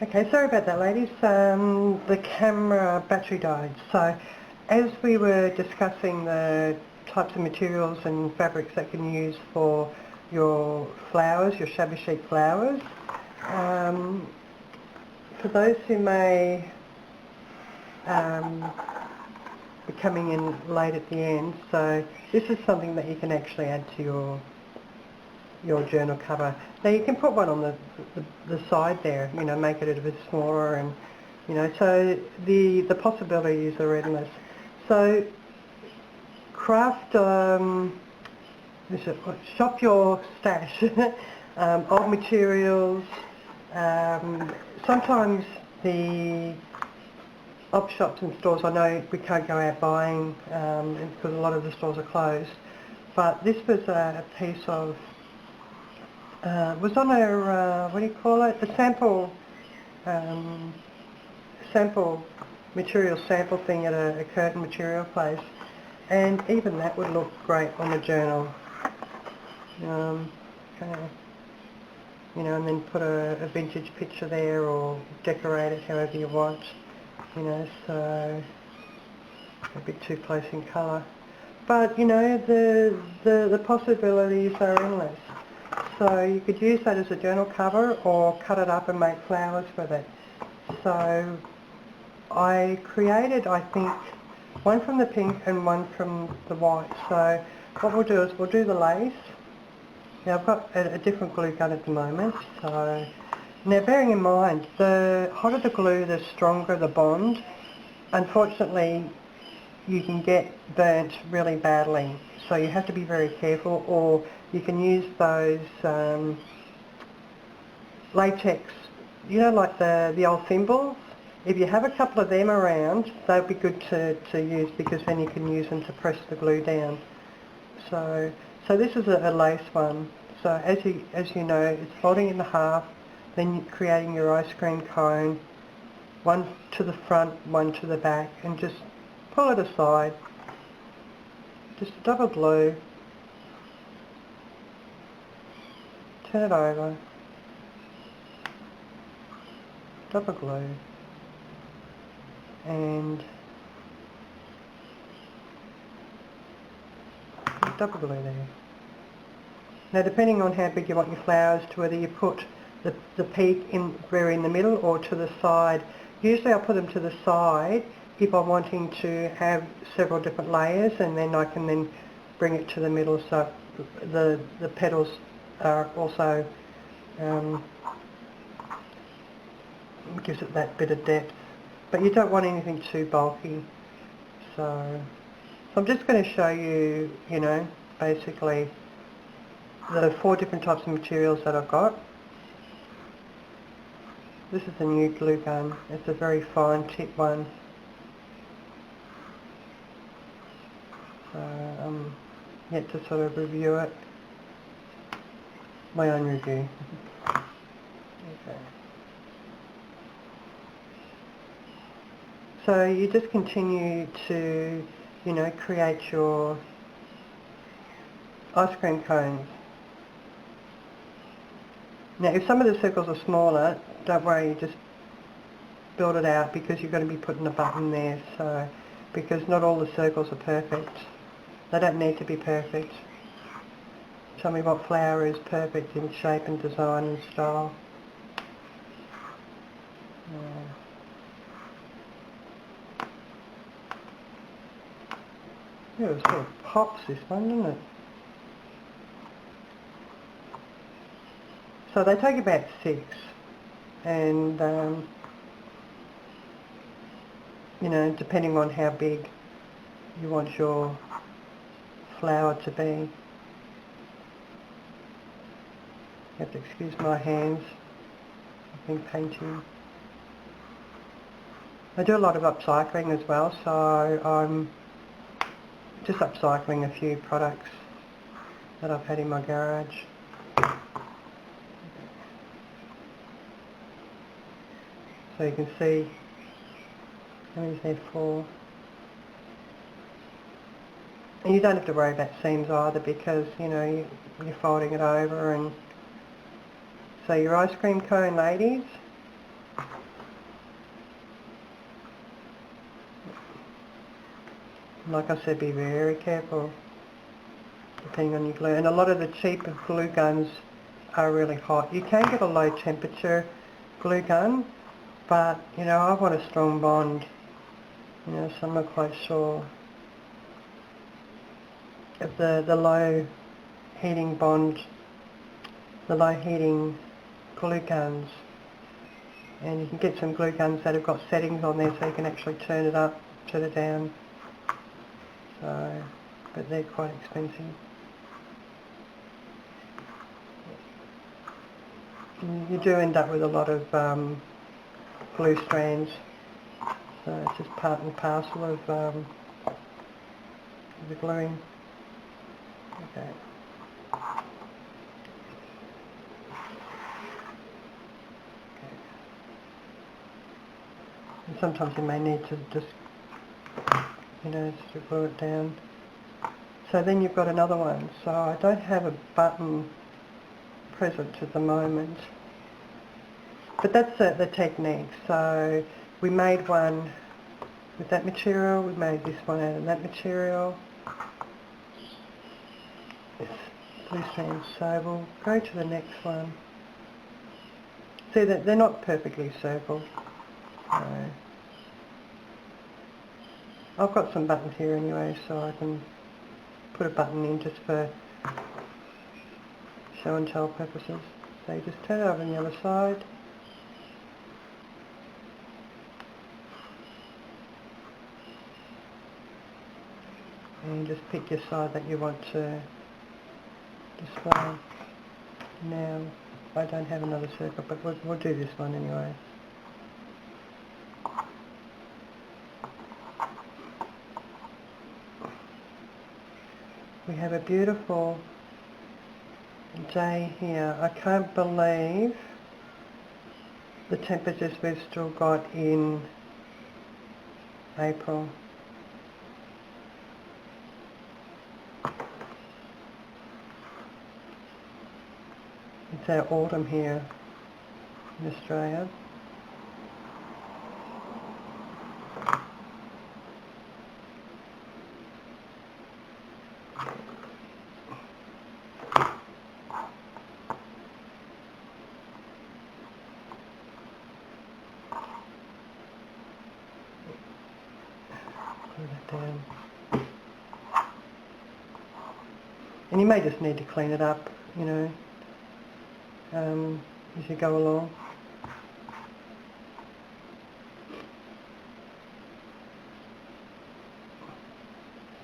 Okay, sorry about that, ladies. The camera battery died. So, as we were discussing the types of materials and fabrics that can use for your flowers, your Shabby Chic flowers, for those who may be coming in late at the end, so this is something that you can actually add to your journal cover. Now you can put one on the side there, you know, make it a bit smaller, and you know, so the possibilities are endless. So craft, shop your stash of materials. Sometimes the op shops and stores, I know we can't go out buying because a lot of the stores are closed, but this was a piece of was on a, what do you call it, a sample material sample thing at a curtain material place, and even that would look great on a journal. Okay. You know, and then put a vintage picture there, or decorate it however you want, you know, so a bit too close in colour. But, you know, the possibilities are endless. So you could use that as a journal cover or cut it up and make flowers with it. So I created, I think, one from the pink and one from the white. So what we'll do is we'll do the lace. Now I've got a different glue gun at the moment. So now, bearing in mind, the hotter the glue, the stronger the bond. Unfortunately, you can get burnt really badly, so you have to be very careful, or you can use those latex, you know, like the old thimbles. If you have a couple of them around, they'd be good to use, because then you can use them to press the glue down. So this is a lace one. So as you know, it's folding in half, then you're creating your ice cream cone, one to the front, one to the back, and just pull it aside, just double glue, turn it over, double glue, and double glue there. Now, depending on how big you want your flowers, to whether you put the peak in the middle or to the side. Usually I'll put them to the side if I'm wanting to have several different layers, and then I can then bring it to the middle, so the petals are also gives it that bit of depth. But you don't want anything too bulky. So I'm just going to show you, you know, basically the 4 different types of materials that I've got. This is a new glue gun. It's a very fine tip one. So I'm yet to sort of review it. My own review. Okay. So you just continue to, you know, create your ice cream cones. Now, if some of the circles are smaller, don't worry, you just build it out, because you're going to be putting a button there, so, because not all the circles are perfect. They don't need to be perfect. Tell me what flower is perfect in shape and design and style. Yeah, it sort of pops, this one, doesn't it? So they take about 6, and you know, depending on how big you want your flower to be. You have to excuse my hands, I've been painting. I do a lot of upcycling as well, so I'm just upcycling a few products that I've had in my garage. So you can see how many is there, 4. And you don't have to worry about seams either, because, you know, you're folding it over. And so your ice cream cone, ladies, Like I said, be very careful depending on your glue. And a lot of the cheaper glue guns are really hot. You can get a low temperature glue gun, but you know, I want a strong bond, you know, so I'm not quite sure if the low heating bond, the low heating glue guns. And you can get some glue guns that have got settings on there so you can actually turn it up, turn it down. So, but they're quite expensive. You do end up with a lot of glue strands, so it's just part and parcel of the gluing. Okay. And sometimes you may need to just, you know, just to glue it down. So then you've got another one. So I don't have a button present at the moment, but that's the technique. So we made one with that material, we made this one out of that material. It's blue sand, so we'll go to the next one. See that they're not perfectly circle. So I've got some buttons here anyway, so I can put a button in just for show and tell purposes. So you just turn it over on the other side. And just pick your side that you want to display. Now, I don't have another circle, but we'll do this one anyway. We have a beautiful day here. I can't believe the temperatures we've still got in April. It's our autumn here in Australia. Glue that down. And you may just need to clean it up, you know, as you go along.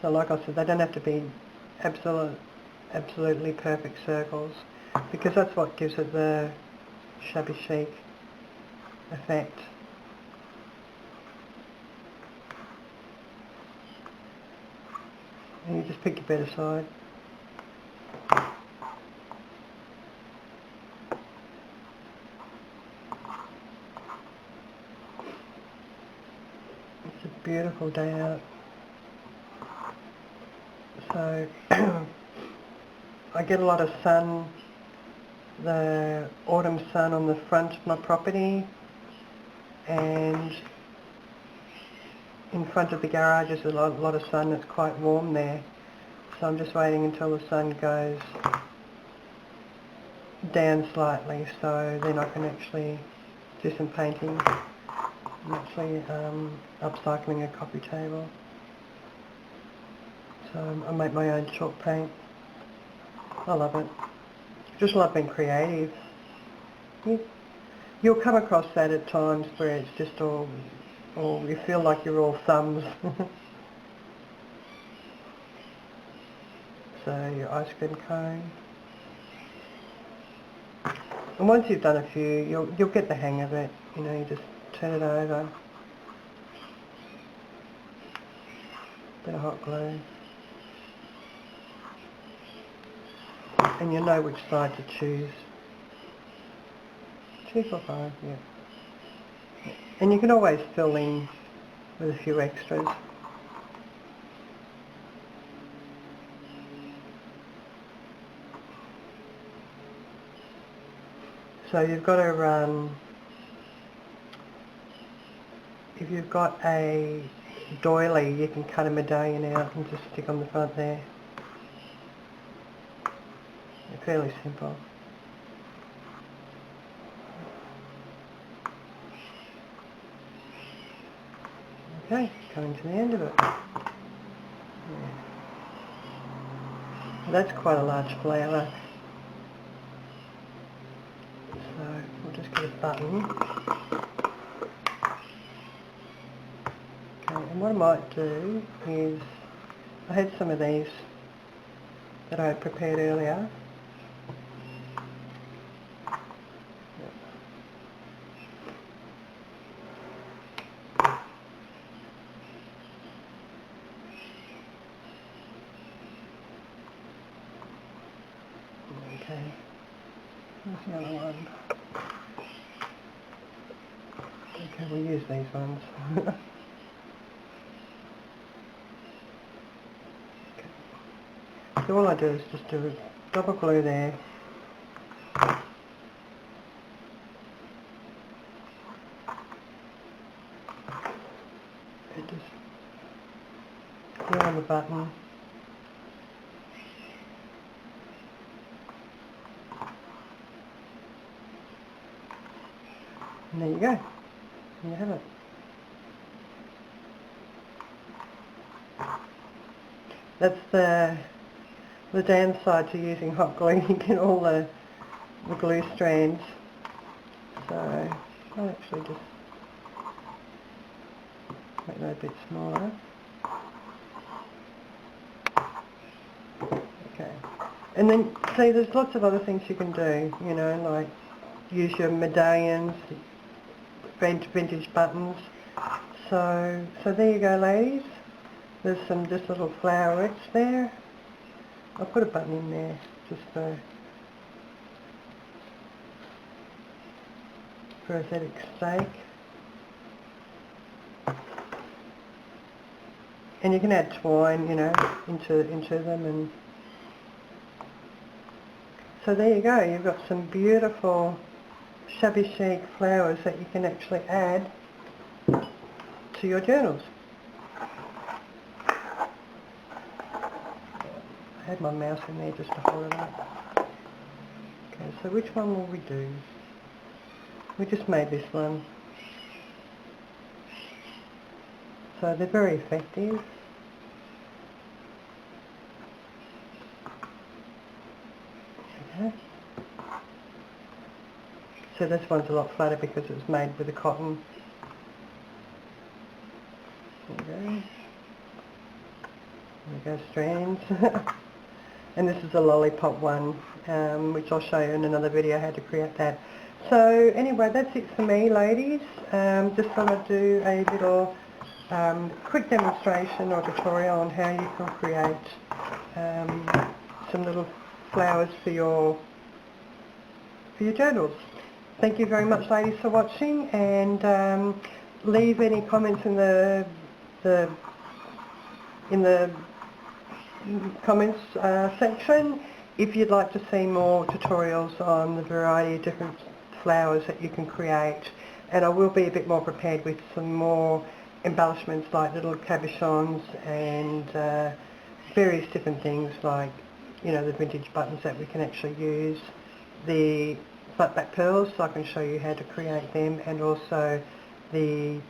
So like I said, they don't have to be absolutely perfect circles, because that's what gives it the shabby chic effect. And you just pick your better side. It's a beautiful day out. So I get a lot of sun, the autumn sun on the front of my property, and in front of the garage is a lot of sun. It's quite warm there, so I'm just waiting until the sun goes down slightly, so then I can actually do some painting. I'm actually upcycling a coffee table, so I make my own chalk paint. I love it. Just love being creative. You'll come across that at times where it's just all you feel like you're all thumbs. So your ice cream cone. And once you've done a few, you'll get the hang of it. You know, you just turn it over. Bit of hot glue. And you know which side to choose. 2, 4, 5, yeah. And you can always fill in with a few extras. So you've got to, if you've got a Doily, you can cut a medallion out and just stick on the front there. They're fairly simple. Okay, coming to the end of it. Yeah. That's quite a large flower. So we'll just get a button. Okay, and what I might do is, I had some of these that I had prepared earlier. Okay, where's the other one? Okay, we'll use these ones. Okay. So all I do is just do a double glue there. And just glue on the button. And there you go. And you have it. That's the downside to using hot glue. You get all the glue strands. So I'll actually just make that a bit smaller. Okay. And then, see, there's lots of other things you can do, you know, like use your medallions, vintage buttons. So there you go, ladies. There's some just little flowerets there. I'll put a button in there just for aesthetic's sake. And you can add twine, you know, into them, and so there you go. You've got some beautiful shabby chic flowers that you can actually add to your journals. I had my mouse in there just to hold it up. Okay, so which one will we do? We just made this one. So they're very effective. Okay. So this one's a lot flatter because it was made with the cotton. There we go. There we go, strands. And this is a lollipop one, which I'll show you in another video how to create that. So anyway, that's it for me, ladies. Just thought I'd do a little quick demonstration or tutorial on how you can create some little flowers for your journals. Thank you very much, ladies, for watching, and leave any comments in the comments section if you'd like to see more tutorials on the variety of different flowers that you can create. And I will be a bit more prepared with some more embellishments like little cabochons and various different things like, you know, the vintage buttons that we can actually use, the flat back pearls, so I can show you how to create them, and also the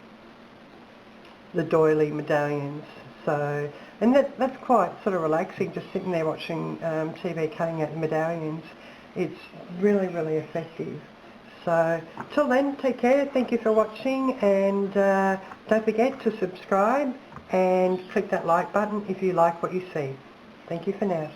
doily medallions. So, and that's quite sort of relaxing, just sitting there watching TV cutting out the medallions. It's really, really effective. So till then, take care, thank you for watching, and don't forget to subscribe and click that like button if you like what you see. Thank you for now.